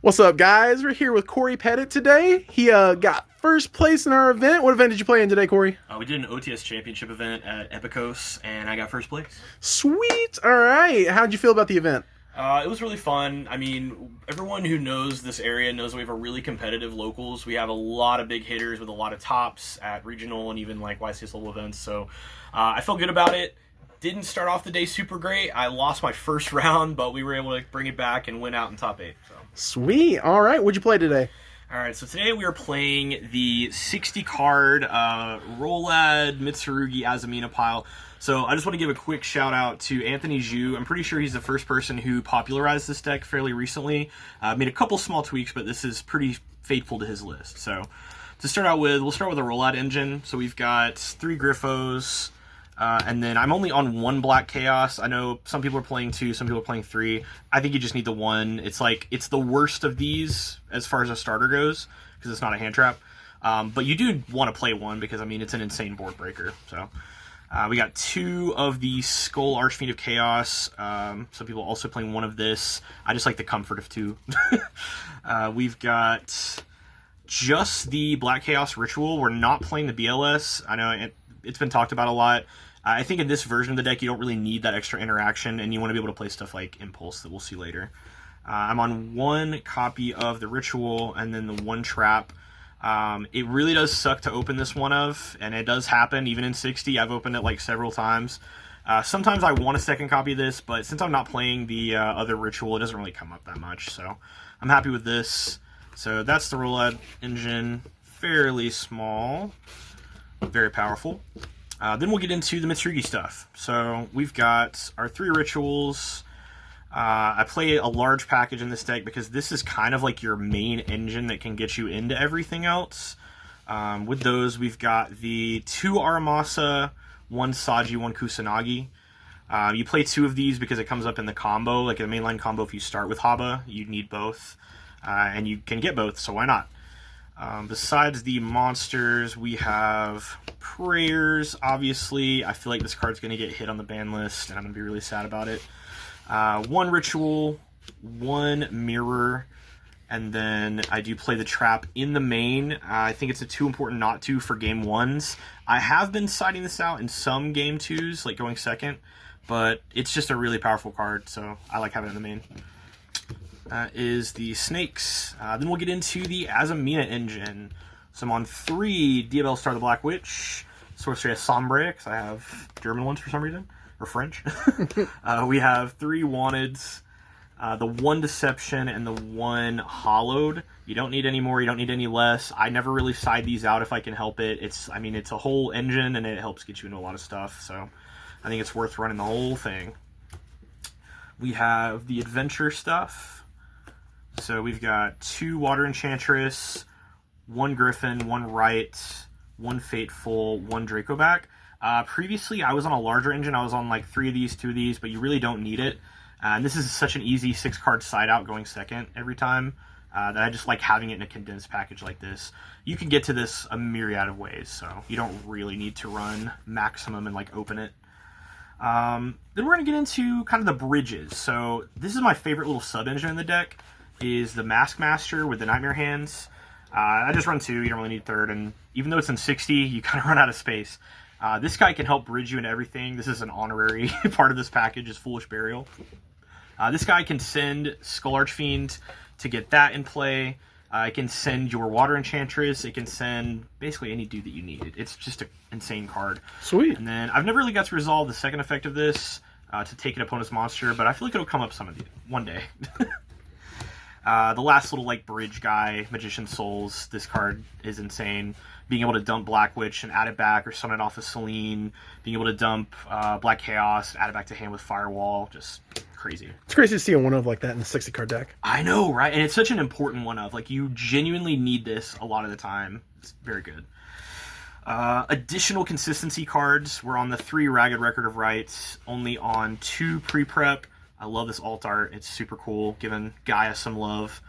What's up, guys? We're here with Corey Pettit today. He got first place in our event. What event did you play in today, Corey? We did an OTS championship event at Epicos, and I got first place. Sweet. All right. How'd you feel about the event? It was really fun. I mean, everyone who knows this area knows we have a really competitive locals. We have a lot of big hitters with a lot of tops at regional and even like YCS level events. So I felt good about it. Didn't start off the day super great. I lost my first round, but we were able to bring it back and win out in top 8. So. Sweet. All right. What'd you play today? All right, so today we are playing the 60-card ROLAD Mitsurugi Azamina pile. So I just want to give a quick shout out to Anthony Zhu. I'm pretty sure he's the first person who popularized this deck fairly recently. Made a couple small tweaks, but this is pretty faithful to his list. So to start out with, we'll start with a ROLAD engine. So we've got 3 Griffos, and then I'm only on 1 Black Chaos. I know some people are playing 2, some people are playing 3. I think you just need the 1. It's the worst of these as far as a starter goes, because it's not a hand trap. But you do want to play 1 because, I mean, it's an insane board breaker. So we got 2 of the Skull Archfiend of Chaos. Some people also playing 1 of this. I just like the comfort of 2. We've got just the Black Chaos Ritual. We're not playing the BLS. I know it's been talked about a lot. I think in this version of the deck, you don't really need that extra interaction, and you want to be able to play stuff like Impulse that we'll see later. I'm on 1 copy of the Ritual, and then the 1 Trap. It really does suck to open this one of, and it does happen, even in 60. I've opened it like several times. Sometimes I want a second copy of this, but since I'm not playing the other Ritual, it doesn't really come up that much, so I'm happy with this. So that's the ROLAD engine. Fairly small, very powerful. Then we'll get into the Mitsurugi stuff. So we've got our 3 Rituals. I play a large package in this deck because this is kind of like your main engine that can get you into everything else. With those, we've got the 2 Aramasa, 1 Saji, 1 Kusanagi. You play 2 of these because it comes up in the combo, like a mainline combo. If you start with Haba, you need both. And you can get both, so why not? Besides the monsters, we have Prayers, obviously. I feel like this card's going to get hit on the ban list, and I'm going to be really sad about it. 1 Ritual, 1 Mirror, and then I do play the Trap in the main. I think it's a too important not to for game 1s. I have been siding this out in some game 2s, like going second, but it's just a really powerful card, so I like having it in the main. Is the Snakes. Then we'll get into the Azamina engine. So I'm on 3 Diabell Star the Black Witch, Sorcery Sombre, because I have German ones for some reason, or French. We have 3 Wanteds, the 1 Deception, and the 1 Hollowed. You don't need any more, you don't need any less. I never really side these out if I can help it. It's a whole engine, and it helps get you into a lot of stuff, so I think it's worth running the whole thing. We have the Adventure stuff. So we've got 2 Water Enchantress, 1 Griffin, 1 Wright, 1 Fateful, 1 Dracoback. Previously, I was on a larger engine. I was on like 3 of these, 2 of these, but you really don't need it. And this is such an easy 6-card side out going second every time that I just like having it in a condensed package like this. You can get to this a myriad of ways, so you don't really need to run maximum and like open it. Then we're going to get into kind of the bridges. So this is my favorite little sub-engine in the deck. Is the Mask Master with the Nightmare Hands. I just run 2, you don't really need 3rd, and even though it's in 60, you kind of run out of space. This guy can help bridge you into everything. This is an honorary part of this package, is Foolish Burial. This guy can send Skull Archfiend to get that in play. It can send your Water Enchantress. It can send basically any dude that you need. It's just an insane card. Sweet. And then I've never really got to resolve the second effect of this to take an opponent's monster, but I feel like it'll come up one day. The last little like bridge guy, Magician Souls, this card is insane. Being able to dump Black Witch and add it back, or summon it off of Celine. Being able to dump Black Chaos, add it back to hand with Firewall, just crazy. It's crazy to see a 1 of like that in the 60-card deck. I know, right? And it's such an important 1 of. Like, you genuinely need this a lot of the time. It's very good. Additional consistency cards. We're on the 3 Ragged Record of Rights, only on 2 pre-prep. I love this alt art. It's super cool, giving Gaia some love.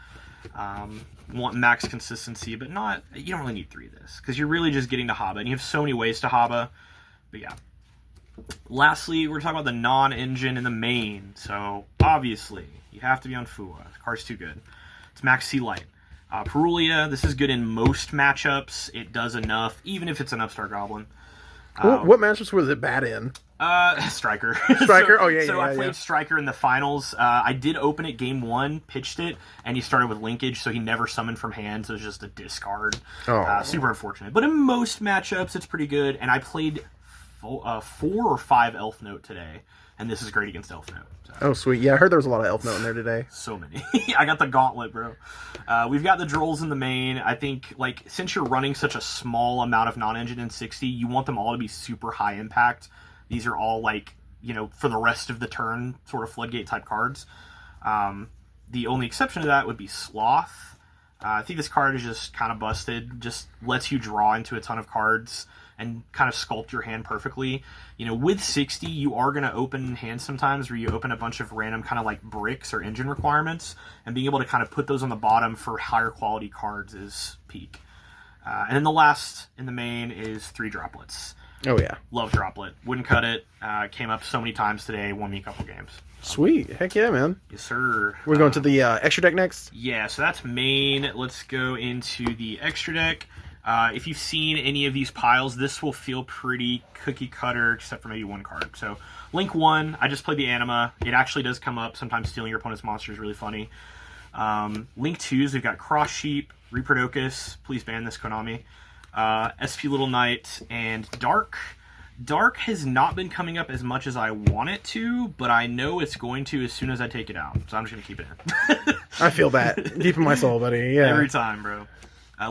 Want max consistency, but you don't really need 3 of this, because you're really just getting to Haba, and you have so many ways to Haba. But yeah. Lastly, we're talking about the non-engine in the main. So, obviously, you have to be on Fua. The card's too good. It's Max Sea Light. Perulia, this is good in most matchups. It does enough, even if it's an Upstart Goblin. What matchups was it bad in? Striker. Striker? So I played Striker in the finals. I did open it game 1, pitched it, and he started with linkage, so he never summoned from hand, so it was just a discard. Super unfortunate. But in most matchups, it's pretty good, and I played 4 or 5 Elf Note today, and this is great against Elf Note. So. Oh, sweet. Yeah, I heard there was a lot of Elf Note in there today. So many. I got the gauntlet, bro. We've got the Drolls in the main. I think, like, since you're running such a small amount of non-engine in 60, you want them all to be super high impact. These are all, like, you know, for the rest of the turn, sort of floodgate type cards. The only exception to that would be Sloth. I think this card is just kind of busted. Just lets you draw into a ton of cards and kind of sculpt your hand perfectly. You know, with 60, you are going to open hands sometimes where you open a bunch of random kind of like bricks or engine requirements, and being able to kind of put those on the bottom for higher quality cards is peak. And then the last in the main is 3 Droplets. Oh, yeah. Love Droplet. Wouldn't cut it. Came up so many times today. Won me a couple games. Sweet. Heck yeah, man. Yes, sir. We're going to the extra deck next? Yeah, so that's main. Let's go into the extra deck. If you've seen any of these piles, this will feel pretty cookie cutter, except for maybe one card. So, Link 1, I just played the Anima. It actually does come up. Sometimes stealing your opponent's monster is really funny. Link 2s, we've got Cross Sheep, Reaperdocus. Please ban this, Konami. SP Little Knight, and Dark. Dark has not been coming up as much as I want it to, but I know it's going to as soon as I take it out. So I'm just going to keep it in. I feel that. Deep in my soul, buddy. Yeah. Every time, bro.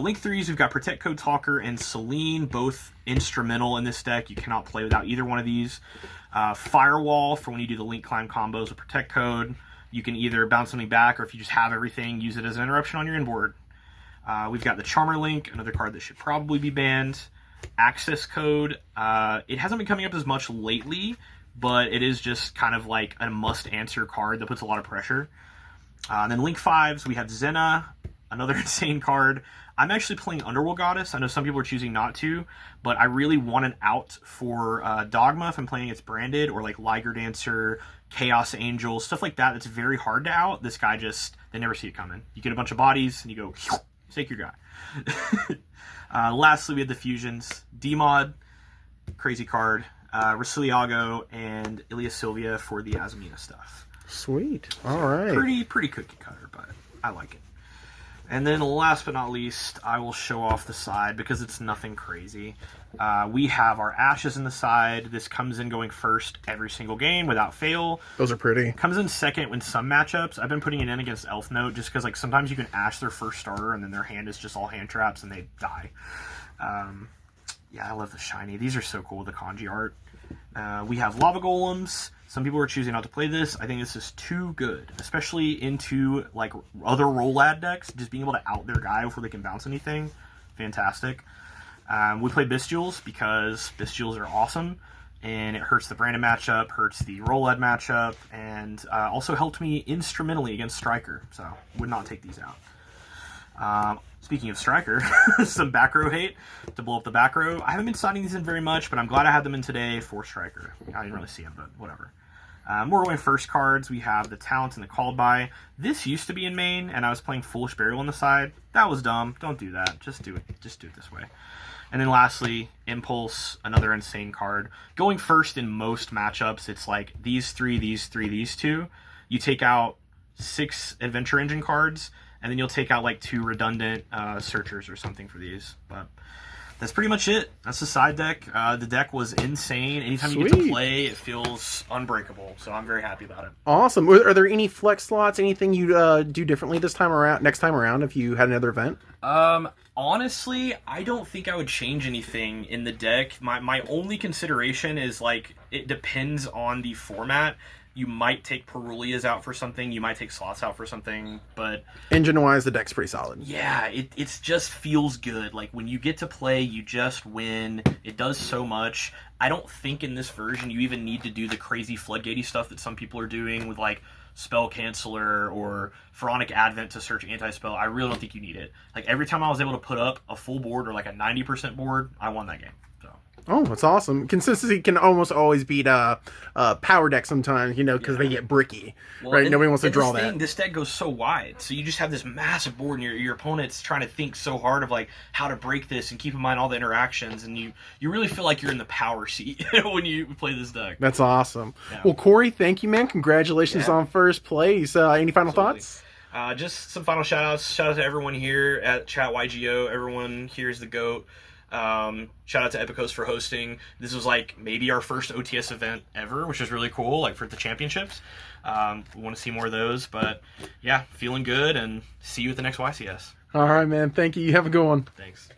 Link 3s, we've got Protect Code Talker and Celine, both instrumental in this deck. You cannot play without either one of these. Firewall, for when you do the Link Climb combos with Protect Code. You can either bounce something back, or if you just have everything, use it as an interruption on your inboard. We've got the Charmer Link, another card that should probably be banned. Access Code, it hasn't been coming up as much lately, but it is just kind of like a must-answer card that puts a lot of pressure. And then Link 5s, we have Zena, another insane card. I'm actually playing Underworld Goddess. I know some people are choosing not to, but I really want an out for Dogma if I'm playing against Branded, or like Liger Dancer, Chaos Angel, stuff like that. That's very hard to out. This guy just, they never see it coming. You get a bunch of bodies, and you go, take your guy. Lastly, we have the Fusions. D-Mod, crazy card. Rasiliago, and Ilya Sylvia for the Azamina stuff. Sweet. All right. Pretty cookie cutter, but I like it. And then last but not least, I will show off the side because it's nothing crazy. We have our Ashes in the side. This comes in going first every single game without fail. Those are pretty. Comes in second in some matchups. I've been putting it in against Elf Note just because, like, sometimes you can Ash their first starter and then their hand is just all hand traps and they die. Yeah, I love the shiny. These are so cool, the kanji art. We have Lava Golems. Some people are choosing not to play this. I think this is too good, especially into like other ROLAD decks. Just being able to out their guy before they can bounce anything, fantastic. We play Bystials because Bystials are awesome, and it hurts the Brandon matchup, hurts the ROLAD matchup, and also helped me instrumentally against Striker. So would not take these out. Speaking of Striker, some back row hate to blow up the back row. I haven't been signing these in very much, but I'm glad I had them in today for Striker. I didn't really see them, but whatever. We're going first cards. We have the Talent and the Called By. This used to be in main, and I was playing Foolish Burial on the side. That was dumb. Don't do that. Just do it. Just do it this way. And then lastly, Impulse, another insane card. Going first in most matchups, it's like these 3, these 3, these 2. You take out 6 Adventure Engine cards, and then you'll take out like 2 redundant searchers or something for these. But that's pretty much it. That's the side deck. The deck was insane. Anytime you get to play, it feels unbreakable. So I'm very happy about it. Awesome. Are there any flex slots? Anything you do differently this time around? Next time around, if you had another event? Honestly, I don't think I would change anything in the deck. My only consideration is like it depends on the format. You might take Perulias out for something. You might take Sloths out for something. But engine-wise, the deck's pretty solid. Yeah, it just feels good. Like, when you get to play, you just win. It does so much. I don't think in this version you even need to do the crazy floodgatey stuff that some people are doing with, like, Spell Canceller or Pharaonic Advent to search anti-spell. I really don't think you need it. Like, every time I was able to put up a full board or, like, a 90% board, I won that game. So Oh, that's awesome. Consistency can almost always beat power deck sometimes, because they get bricky, right? Nobody wants to draw that. This deck goes so wide, so you just have this massive board, and your opponent's trying to think so hard of like how to break this and keep in mind all the interactions, and you really feel like you're in the power seat when you play this deck. That's awesome. Yeah. Well, Corey, thank you, man. Congratulations on first place. Any final thoughts? Just some final shout outs. Shout out to everyone here at Chat YGO. Everyone here is the GOAT. Shout out to Epicos for hosting. This was like maybe our first OTS event ever, which is really cool, like for the championships. We want to see more of those, but yeah, feeling good, and see you at the next YCS. All right, man. Thank you. You have a good one. Thanks.